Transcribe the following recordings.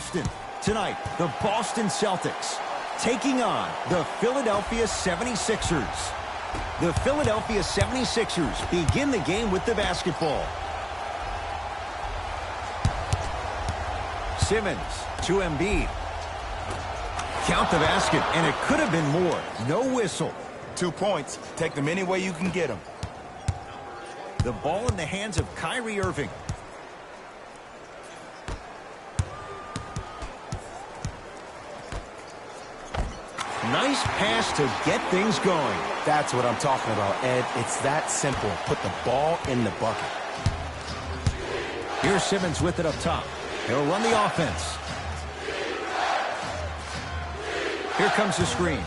Boston. Tonight, the Boston Celtics taking on the Philadelphia 76ers. The Philadelphia 76ers begin the game with the basketball. Simmons to Embiid. Count the basket, and it could have been more. No whistle. 2 points. Take them any way you can get them. The ball in the hands of Kyrie Irving. Nice pass to get things going. That's what I'm talking about, Ed. It's that simple. Put the ball in the bucket. Here's Simmons with it up top. He'll run the offense. Here comes the screen.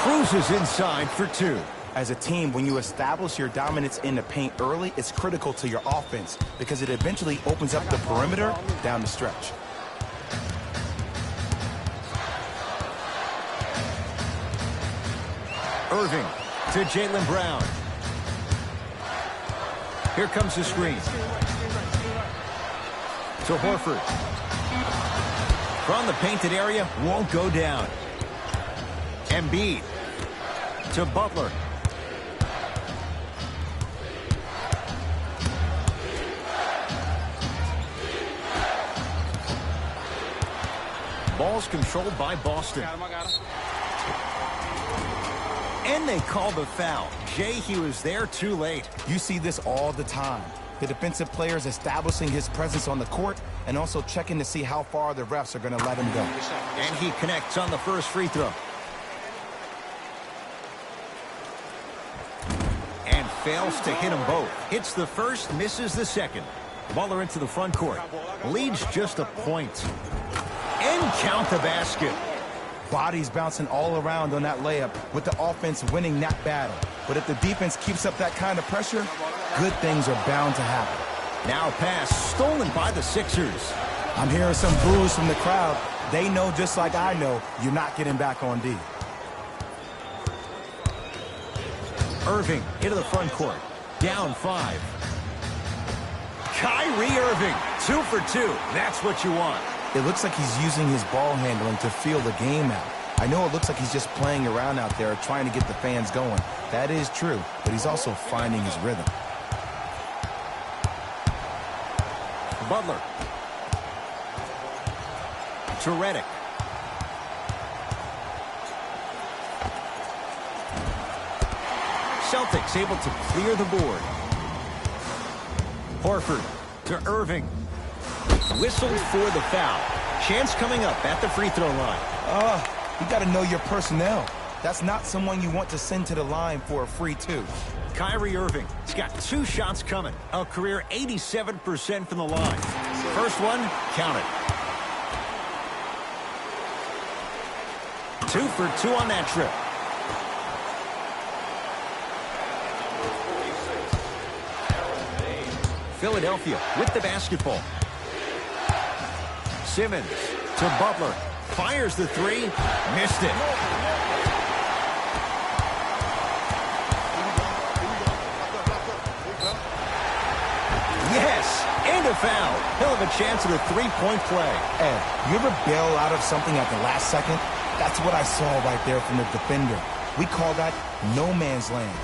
Cruises inside for 2. As a team, when you establish your dominance in the paint early, it's critical to your offense because it eventually opens up the perimeter down the stretch. Irving to Jaylen Brown. Here comes the screen. To Horford. From the painted area, won't go down. Embiid to Butler. Ball's controlled by Boston. I got him. And they call the foul. Jay, he was there too late. You see this all the time. The defensive players establishing his presence on the court and also checking to see how far the refs are going to let him go. And he connects on the first free throw. And fails to hit them both. Hits the first, misses the second. Butler into the front court. Leads just a point. And count the basket. Bodies bouncing all around on that layup with the offense winning that battle. But if the defense keeps up that kind of pressure, good things are bound to happen. Now a pass stolen by the Sixers. I'm hearing some boos from the crowd. They know just like I know you're not getting back on D. Irving into the front court. Down 5. Kyrie Irving, 2 for 2. That's what you want. It looks like he's using his ball handling to feel the game out. I know it looks like he's just playing around out there trying to get the fans going. That is true, but he's also finding his rhythm. Butler. To Redick. Celtics able to clear the board. Horford to Irving. Whistled for the foul. Chance coming up at the free throw line. You got to know your personnel. That's not someone you want to send to the line for a free 2. Kyrie Irving. He's got 2 shots coming. A career 87% from the line. First one, count it. 2 for 2 on that trip. Philadelphia with the basketball. Simmons to Butler. Fires the 3. Missed it. Yes, and a foul. He'll have a chance at a 3-point play. Ed, you ever bail out of something at the last second? That's what I saw right there from the defender. We call that no man's land.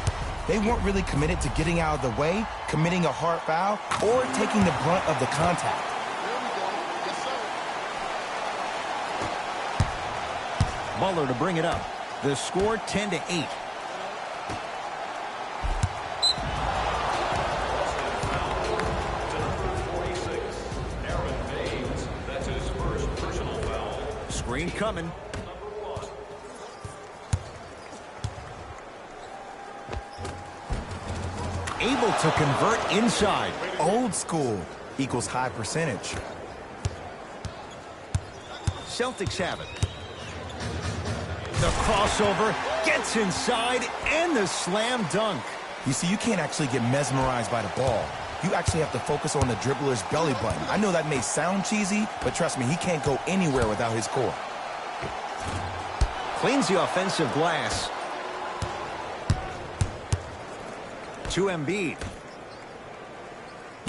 They weren't really committed to getting out of the way, committing a hard foul, or taking the brunt of the contact. Butler to bring it up. The score 10-8. Screen coming. Able to convert inside. Old school equals high percentage. Celtics have it. The crossover gets inside and the slam dunk. You see, you can't actually get mesmerized by the ball. You actually have to focus on the dribbler's belly button. I know that may sound cheesy, but trust me, he can't go anywhere without his core. Cleans the offensive glass. To Embiid.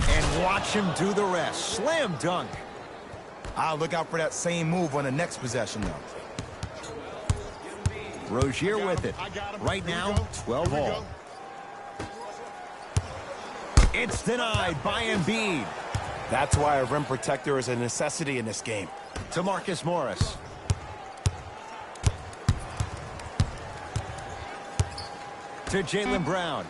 And Watch him do the rest. Slam dunk. I'll look out for that same move on the next possession, though. Rozier with it. Right now, 12 all. It's denied by Embiid. That's why a rim protector is a necessity in this game. To Marcus Morris. To Jaylen Brown.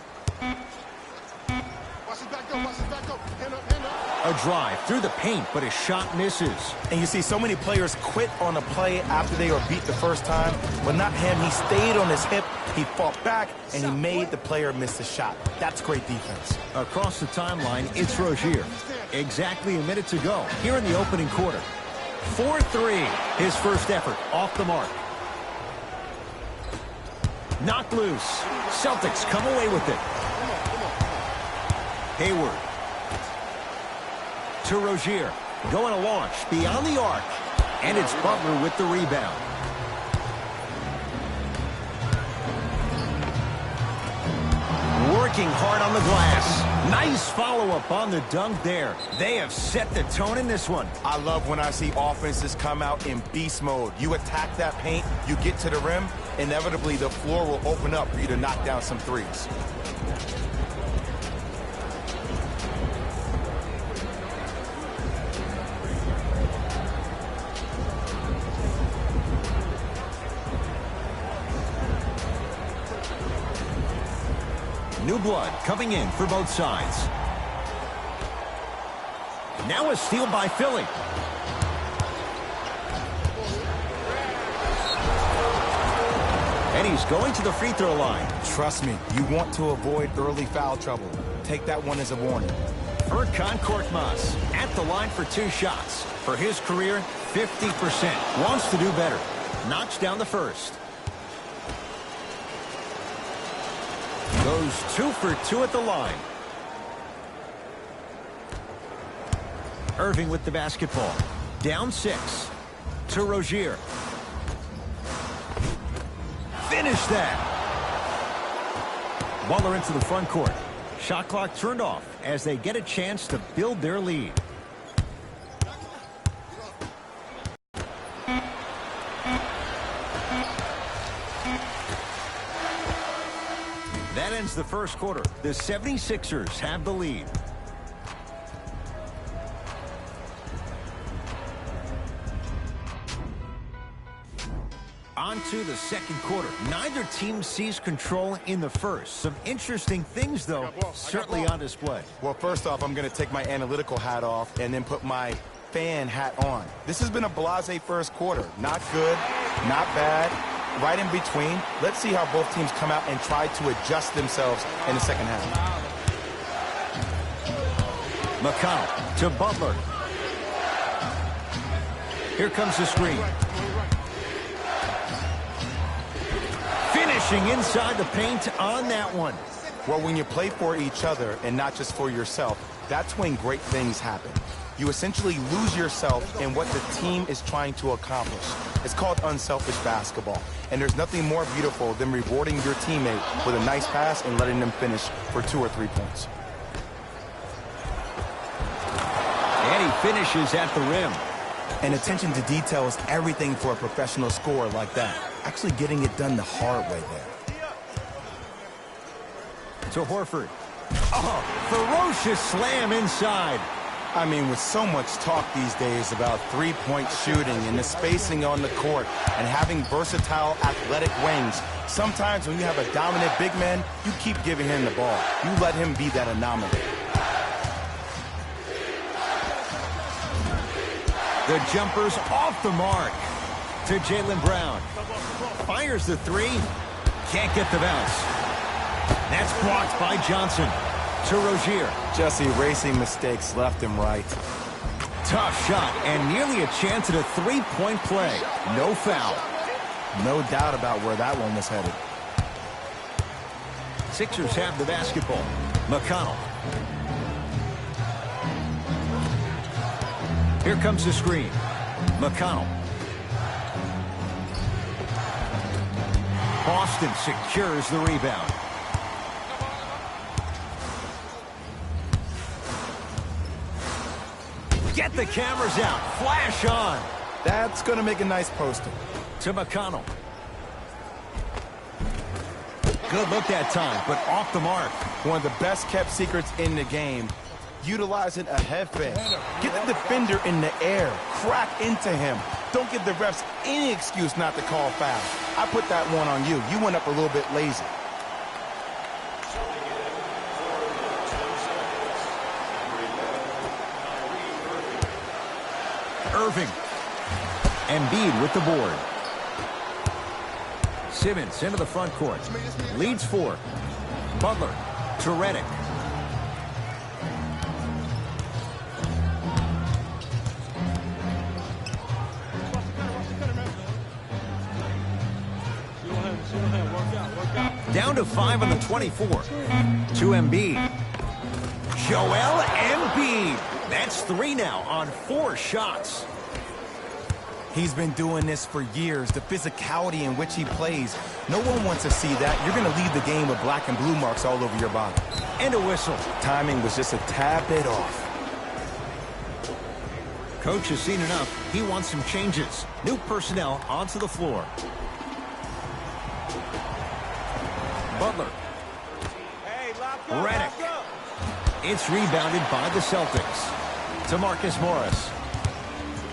A drive through the paint, but his shot misses. And you see so many players quit on a play after they were beat the first time, but not him. He stayed on his hip, he fought back, and he made the player miss the shot. That's great defense. Across the timeline, it's Rozier. Exactly a minute to go here in the opening quarter. 4-3, his first effort off the mark. Knocked loose. Celtics come away with it. Hayward. To Rozier. Going to launch beyond the arc. And it's Butler with the rebound. Working hard on the glass. Nice follow-up on the dunk there. They have set the tone in this one. I love when I see offenses come out in beast mode. You attack that paint, you get to the rim, inevitably the floor will open up for you to knock down some threes. New blood coming in for both sides. Now a steal by Philly. And he's going to the free throw line. Trust me, you want to avoid early foul trouble. Take that one as a warning. Furkan Korkmaz at the line for 2 shots. For his career, 50%. Wants to do better. Knocks down the first. Goes 2 for 2 at the line. Irving with the basketball. Down 6. To Rozier. Finish that. Butler into the front court. Shot clock turned off as they get a chance to build their lead. That ends the first quarter. The 76ers have the lead. On to the second quarter. Neither team sees control in the first. Some interesting things, though, certainly on display. Well, first off, I'm going to take my analytical hat off and then put my fan hat on. This has been a blasé first quarter. Not good, not bad, right in between. Let's see how both teams come out and try to adjust themselves in the second half. McConnell to Butler. Here comes the screen. Finishing inside the paint on that one. Well, when you play for each other and not just for yourself, that's when great things happen. You essentially lose yourself in what the team is trying to accomplish. It's called unselfish basketball. And there's nothing more beautiful than rewarding your teammate with a nice pass and letting them finish for 2 or 3 points. And he finishes at the rim. And attention to detail is everything for a professional scorer like that. Actually getting it done the hard way there. To Horford. Oh, ferocious slam inside. I mean, with so much talk these days about three-point shooting and the spacing on the court and having versatile athletic wings, sometimes when you have a dominant big man, you keep giving him the ball. You let him be that anomaly. The jumper's off the mark. To Jaylen Brown. Fires the 3. Can't get the bounce. That's blocked by Johnson. To Rozier. Just erasing mistakes left and right. Tough shot and nearly a chance at a 3-point play. No foul. No doubt about where that one was headed. Sixers have the basketball. McConnell. Here comes the screen. McConnell. Boston secures the rebound. Get the cameras out. Flash on. That's going to make a nice poster. To McConnell. Good look that time, but off the mark. One of the best kept secrets in the game. Utilizing a head fake. Get the defender in the air. Crack into him. Don't give the refs any excuse not to call foul. I put that one on you. You went up a little bit lazy. Irving. Embiid with the board. Simmons into the front court. Leads 4. Butler to Redick. Down to 5 on the 24. To Embiid. Joel Embiid. That's 3 now on 4 shots. He's been doing this for years. The physicality in which he plays. No one wants to see that. You're going to leave the game with black and blue marks all over your body. And a whistle. Timing was just a tad bit off. Coach has seen enough. He wants some changes. New personnel onto the floor. Butler. Redick. It's rebounded by the Celtics. To Marcus Morris.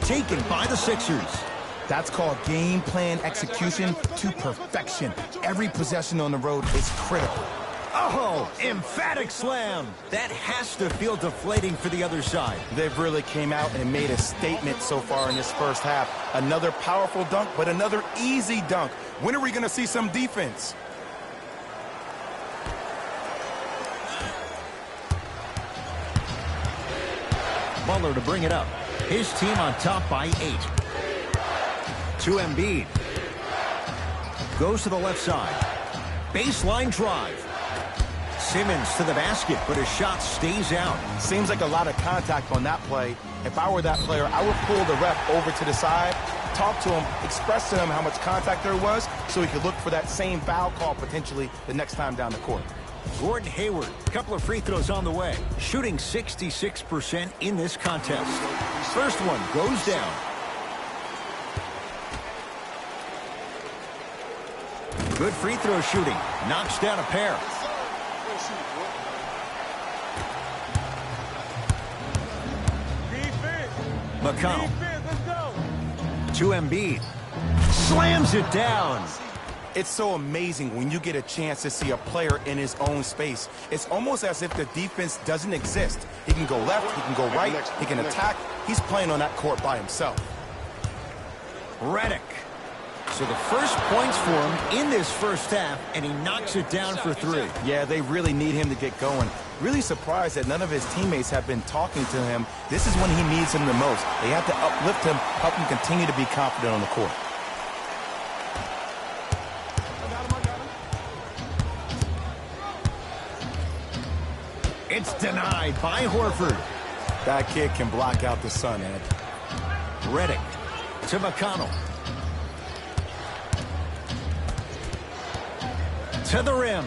Taken by the Sixers. That's called game plan execution to perfection. Every possession on the road is critical. Oh, emphatic slam. That has to feel deflating for the other side. They've really came out and made a statement so far in this first half. Another powerful dunk, but another easy dunk. When are we going to see some defense? Butler to bring it up. His team on top by 8. To Embiid. Goes to the left side. Baseline drive. Simmons to the basket, but his shot stays out. Seems like a lot of contact on that play. If I were that player, I would pull the ref over to the side, talk to him, express to him how much contact there was so he could look for that same foul call potentially the next time down the court. Gordon Hayward, a couple of free throws on the way. Shooting 66% in this contest. First one goes down. Good free throw shooting. Knocks down a pair. McConnell. To Embiid. Slams it down. It's so amazing when you get a chance to see a player in his own space. It's almost as if the defense doesn't exist. He can go left, he can go right, he can attack. He's playing on that court by himself. Redick. So the first points for him in this first half, and he knocks it down for 3. Yeah, they really need him to get going. Really surprised that none of his teammates have been talking to him. This is when he needs him the most. They have to uplift him, help him continue to be confident on the court. It's denied by Horford. That kid can block out the sun, Ed. Redick to McConnell. To the rim.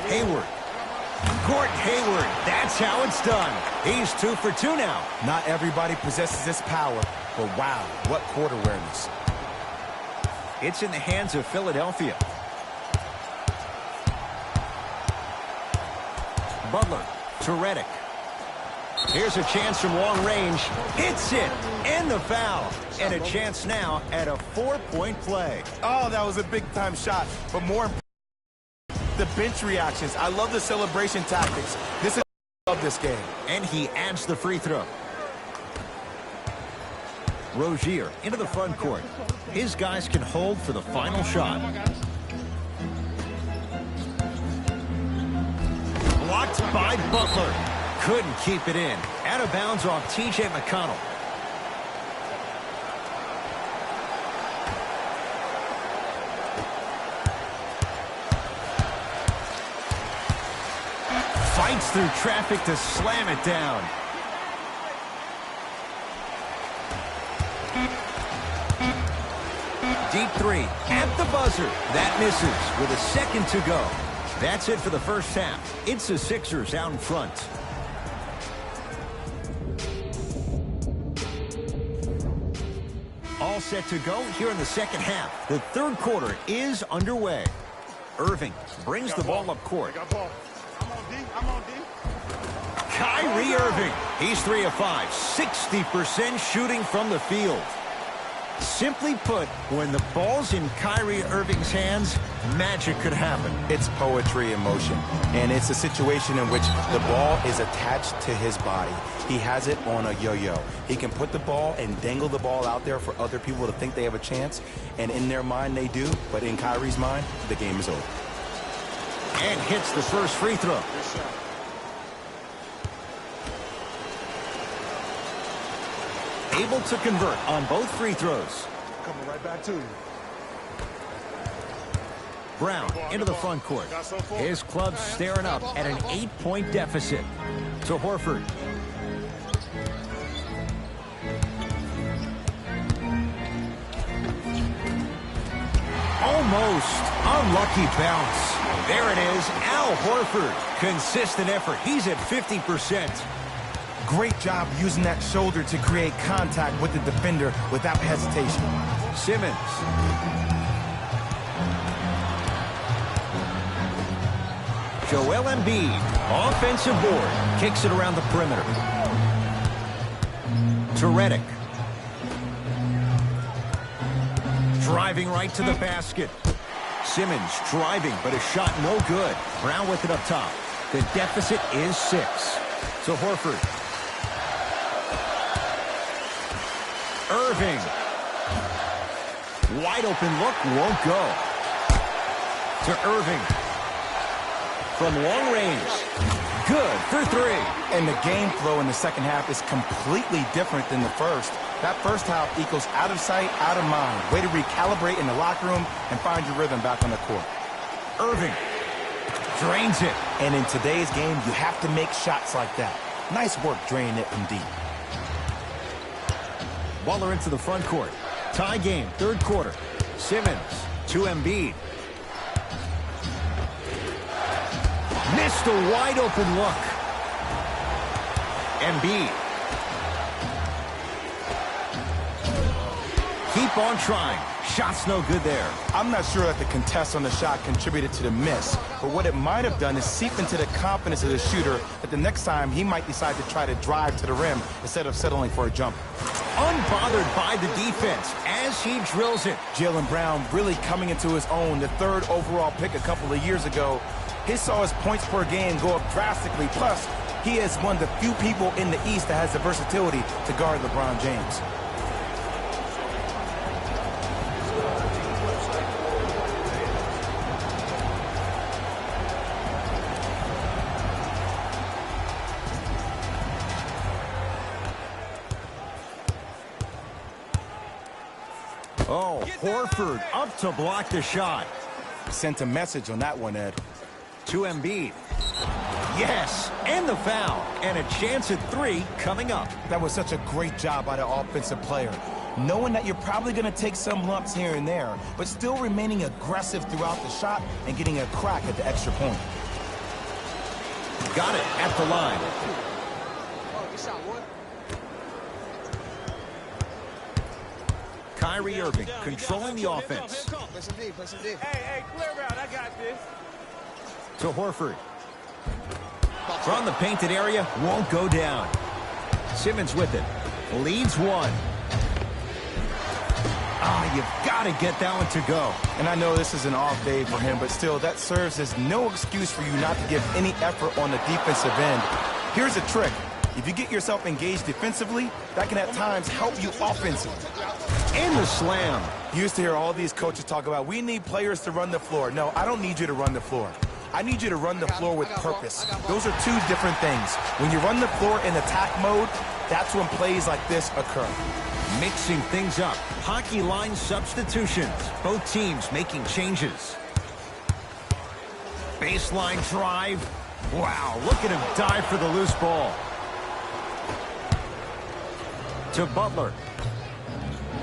Hayward. Gordon Hayward. That's how it's done. He's 2 for 2 now. Not everybody possesses this power, but wow, what court awareness. It's in the hands of Philadelphia. Butler to Redick. Here's a chance from long range. Hits it. And the foul. And a chance now at a 4-point play. Oh, that was a big-time shot. But more the bench reactions. I love the celebration tactics. This is I love this game. And he adds the free throw. Rozier into the front court. His guys can hold for the final shot. Blocked by Butler. Couldn't keep it in. Out of bounds off T.J. McConnell. Fights through traffic to slam it down. Deep 3 at the buzzer. That misses with a second to go. That's it for the first half. It's the Sixers out in front. All set to go here in the second half. The third quarter is underway. Irving brings the ball up court. I'm on D. Kyrie Irving. He's 3 of 5. 60% shooting from the field. Simply put, when the ball's in Kyrie Irving's hands, magic could happen. It's poetry in motion, and it's a situation in which the ball is attached to his body. He has it on a yo-yo. He can put the ball and dangle the ball out there for other people to think they have a chance, and in their mind they do, but in Kyrie's mind, the game is over. And hits the first free throw. Able to convert on both free throws. Coming right back to you. Brown into the front court. His club staring up at an 8-point deficit. To Horford. Almost. Unlucky bounce. There it is. Al Horford. Consistent effort. He's at 50%. Great job using that shoulder to create contact with the defender without hesitation. Simmons. Joel Embiid, offensive board, kicks it around the perimeter. To Redick. Driving right to the basket. Simmons driving, but a shot no good. Brown with it up top. The deficit is 6. To Horford. Irving. Wide open look, won't go. To Irving. From long range. Good for 3. And the game flow in the second half is completely different than the first. That first half equals out of sight, out of mind. Way to recalibrate in the locker room and find your rhythm back on the court. Irving drains it. And in today's game, you have to make shots like that. Nice work draining it from deep. Waller into the front court. Tie game, third quarter. Simmons to Embiid. Missed a wide open look. Embiid. Keep on trying. Shot's no good there. I'm not sure that the contest on the shot contributed to the miss, but what it might have done is seep into the confidence of the shooter that the next time he might decide to try to drive to the rim instead of settling for a jump. Unbothered by the defense as he drills it. Jaylen Brown really coming into his own, the 3rd overall pick a couple of years ago. He saw his points per game go up drastically. Plus, he is one of the few people in the East that has the versatility to guard LeBron James. Oh, Horford up to block the shot. Sent a message on that one, Ed. To Embiid. Yes, and the foul. And a chance at 3 coming up. That was such a great job by the offensive player. Knowing that you're probably going to take some lumps here and there, but still remaining aggressive throughout the shot and getting a crack at the extra point. Got it at the line. Kyrie Irving controlling the offense. Hey, clear out. I got this. To Horford. From the painted area, won't go down. Simmons with it. Leads 1. You've got to get that one to go. And I know this is an off day for him, but still, that serves as no excuse for you not to give any effort on the defensive end. Here's a trick. If you get yourself engaged defensively, that can at times help you offensively. And the slam. You used to hear all these coaches talk about, we need players to run the floor. No, I don't need you to run the floor. I need you to run the floor with purpose. Those are 2 different things. When you run the floor in attack mode, that's when plays like this occur. Mixing things up. Hockey line substitutions. Both teams making changes. Baseline drive. Wow, look at him dive for the loose ball. To Butler.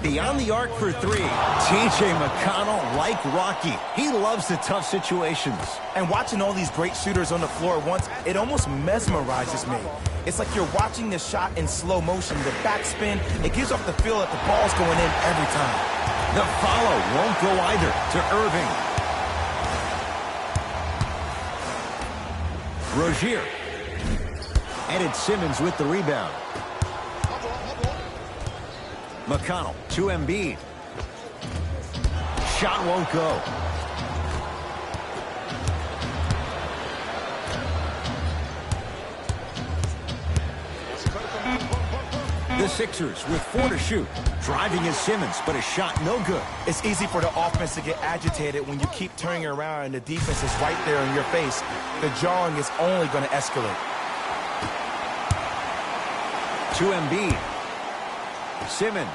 Beyond the arc for three. T.J. McConnell, like Rocky, he loves the tough situations. And watching all these great shooters on the floor at once, it almost mesmerizes me. It's like you're watching the shot in slow motion, the backspin. It gives off the feel that the ball's going in every time. The follow won't go either to Irving. Rozier. And it's Simmons with the rebound. McConnell to Embiid. Shot won't go. The Sixers with 4 to shoot. Driving is Simmons, but a shot no good. It's easy for the offense to get agitated when you keep turning around and the defense is right there in your face. The jawing is only going to escalate. To Embiid. Simmons.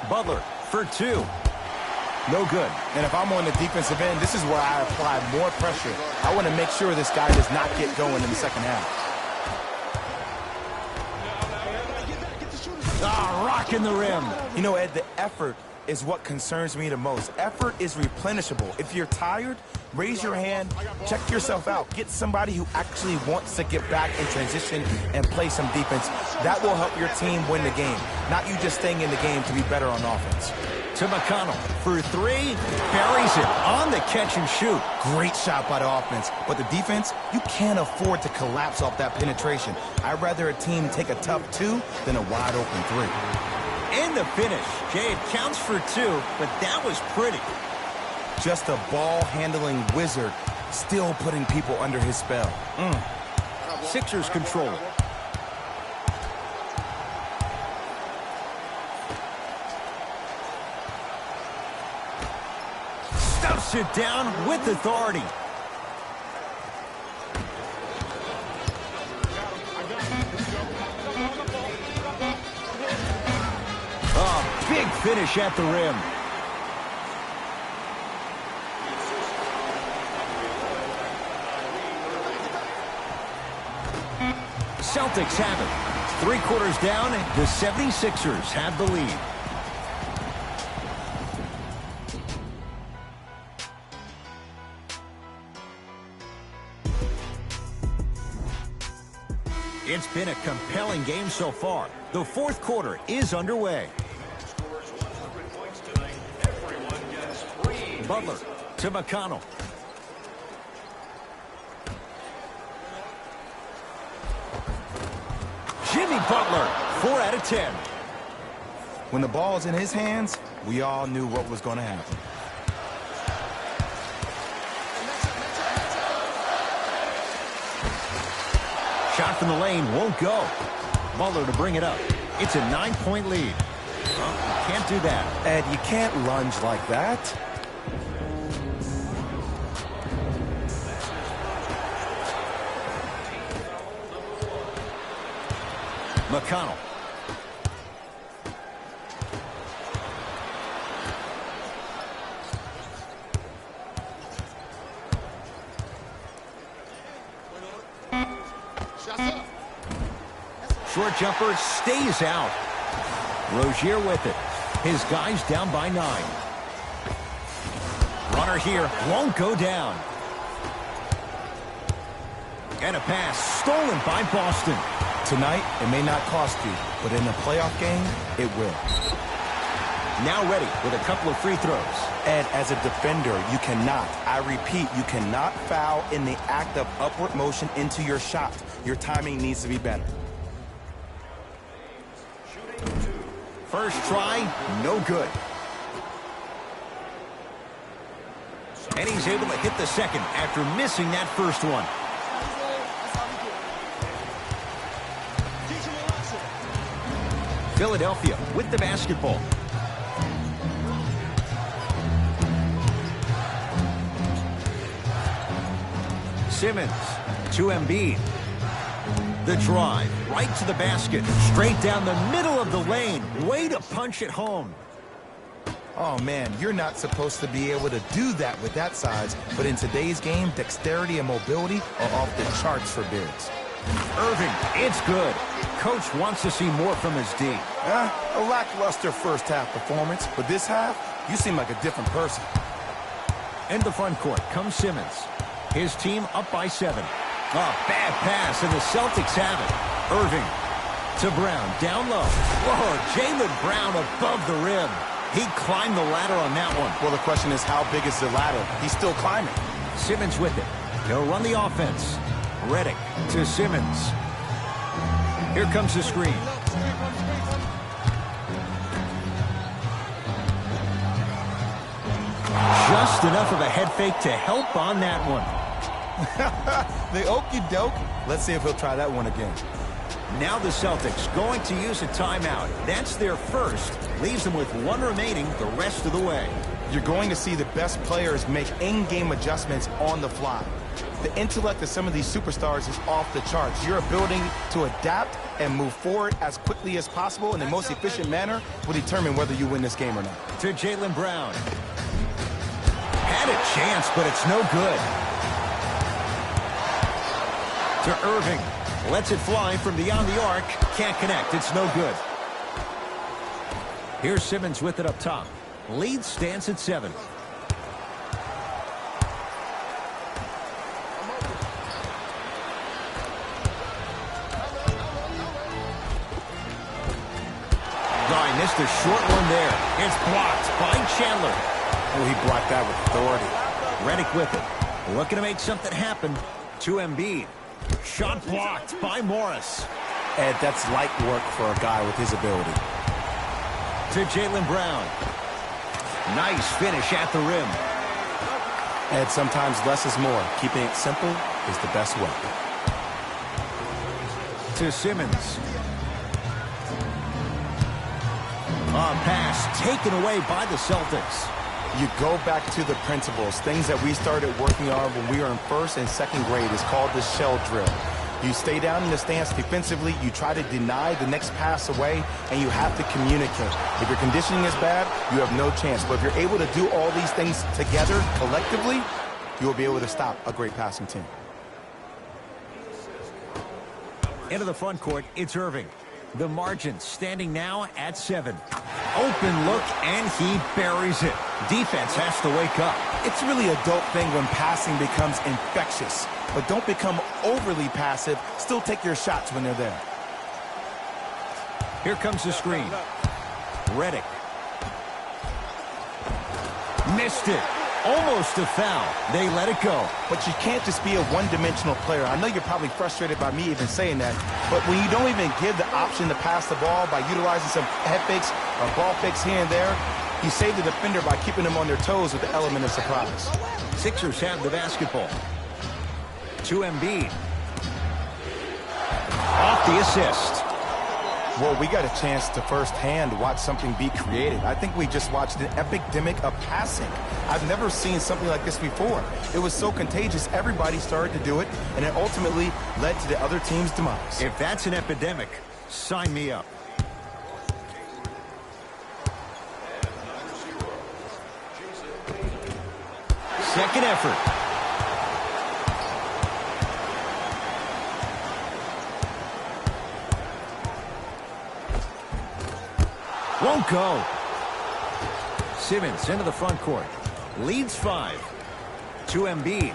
Butler for 2. No good. And if I'm on the defensive end, this is where I apply more pressure. I want to make sure this guy does not get going in the second half. Rocking the rim. You know, Ed, the effort is what concerns me the most. Effort is replenishable. If you're tired, raise your hand, check yourself out. Get somebody who actually wants to get back in transition and play some defense. That will help your team win the game, not you just staying in the game to be better on offense. To McConnell for 3. Buries it on the catch and shoot. Great shot by the offense, but the defense, you can't afford to collapse off that penetration. I'd rather a team take a tough 2 than a wide open 3. And the finish. Jay, it counts for 2, but that was pretty. Just a ball-handling wizard, still putting people under his spell. Sixers control it. Stuffs it down with authority. Big finish at the rim. Celtics have it. 3 quarters down, the 76ers have the lead. It's been a compelling game so far. The 4th quarter is underway. Butler to McConnell. Jimmy Butler, 4 out of 10. When the ball's in his hands, we all knew what was going to happen. Shot from the lane won't go. Butler to bring it up. It's a 9-point lead. Well, can't do that. Ed, you can't lunge like that. McConnell. Short jumper stays out. Rozier with it. His guys down by 9. Runner here won't go down. And a pass stolen by Boston. Tonight, it may not cost you, but in the playoff game, it will. Now ready with a couple of free throws. Ed, as a defender, you cannot, I repeat, you cannot foul in the act of upward motion into your shot. Your timing needs to be better. First try, no good. And he's able to hit the second after missing that first one. Philadelphia with the basketball. Simmons to Embiid. The drive right to the basket. Straight down the middle of the lane. Way to punch it home. Oh, man, you're not supposed to be able to do that with that size, but in today's game, dexterity and mobility are off the charts for bigs. Irving, it's good. Coach wants to see more from his D. A lackluster first half performance, but this half, you seem like a different person. In the front court comes Simmons. His team up by 7. Bad pass, and the Celtics have it. Irving to Brown, down low. Whoa, Jaylen Brown above the rim. He climbed the ladder on that one. Well, the question is, how big is the ladder? He's still climbing. Simmons with it. He'll run the offense. Redick to Simmons. Here comes the screen. Just enough of a head fake to help on that one. The okey doke. Let's see if he'll try that one again. Now the Celtics going to use a timeout. That's their first. Leaves them with 1 remaining the rest of the way. You're going to see the best players make in-game adjustments on the fly. The intellect of some of these superstars is off the charts. Your ability to adapt and move forward as quickly as possible in the most efficient manner will determine whether you win this game or not. To Jaylen Brown. Had a chance, but it's no good. To Irving. Lets it fly from beyond the arc. Can't connect. It's no good. Here's Simmons with it up top. Lead stands at 7. Guy missed a short one there. It's blocked by Chandler. Oh, he blocked that with authority. Redick with it. Looking to make something happen. To Embiid. Shot blocked by Morris. Ed, that's light work for a guy with his ability. To Jaylen Brown. Nice finish at the rim. Ed, sometimes less is more. Keeping it simple is the best way. To Simmons. A pass taken away by the Celtics. You go back to the principles, things that we started working on when we were in 1st and 2nd grade. It's called the shell drill. You stay down in the stance defensively, you try to deny the next pass away, and you have to communicate. If your conditioning is bad, you have no chance. But if you're able to do all these things together, collectively, you will be able to stop a great passing team. Into the front court, it's Irving. The margin standing now at 7. Open look, and he buries it. Defense has to wake up. It's really a dope thing when passing becomes infectious. But don't become overly passive. Still take your shots when they're there. Here comes the screen. Redick. Missed it. Almost a foul. They let it go. But you can't just be a one-dimensional player. I know you're probably frustrated by me even saying that, but when you don't even give the option to pass the ball by utilizing some head fakes or ball fakes here and there, you save the defender by keeping them on their toes with the element of surprise. Sixers have the basketball. To Embiid. Off the assist. Well, we got a chance to firsthand watch something be created. I think we just watched an epidemic of passing. I've never seen something like this before. It was so contagious, everybody started to do it, and it ultimately led to the other team's demise. If that's an epidemic, sign me up. Second effort. Won't go. Simmons into the front court. Leads 5. To Embiid.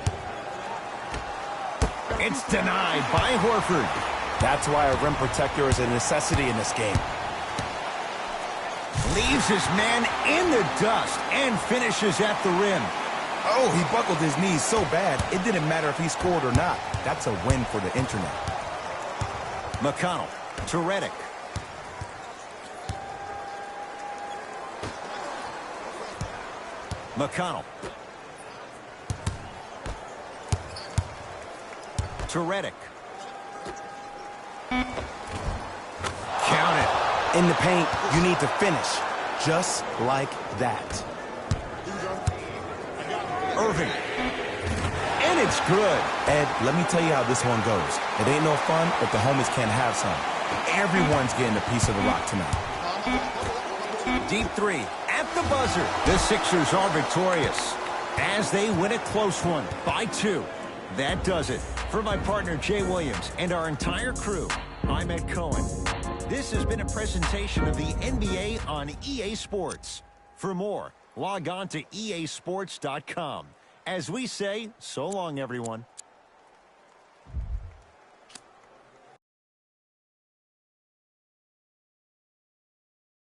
It's denied by Horford. That's why a rim protector is a necessity in this game. Leaves his man in the dust and finishes at the rim. Oh, he buckled his knees so bad, it didn't matter if he scored or not. That's a win for the internet. McConnell to Redick. McConnell. To Redick. Count it. In the paint, you need to finish. Just like that. Irving. And it's good. Ed, let me tell you how this one goes. It ain't no fun if the homies can't have some. Everyone's getting a piece of the rock tonight. Deep 3 at the buzzer. The Sixers are victorious as they win a close one by 2. That does it. For my partner, Jay Williams, and our entire crew, I'm Ed Cohen. This has been a presentation of the NBA on EA Sports. For more, log on to easports.com. As we say, so long, everyone.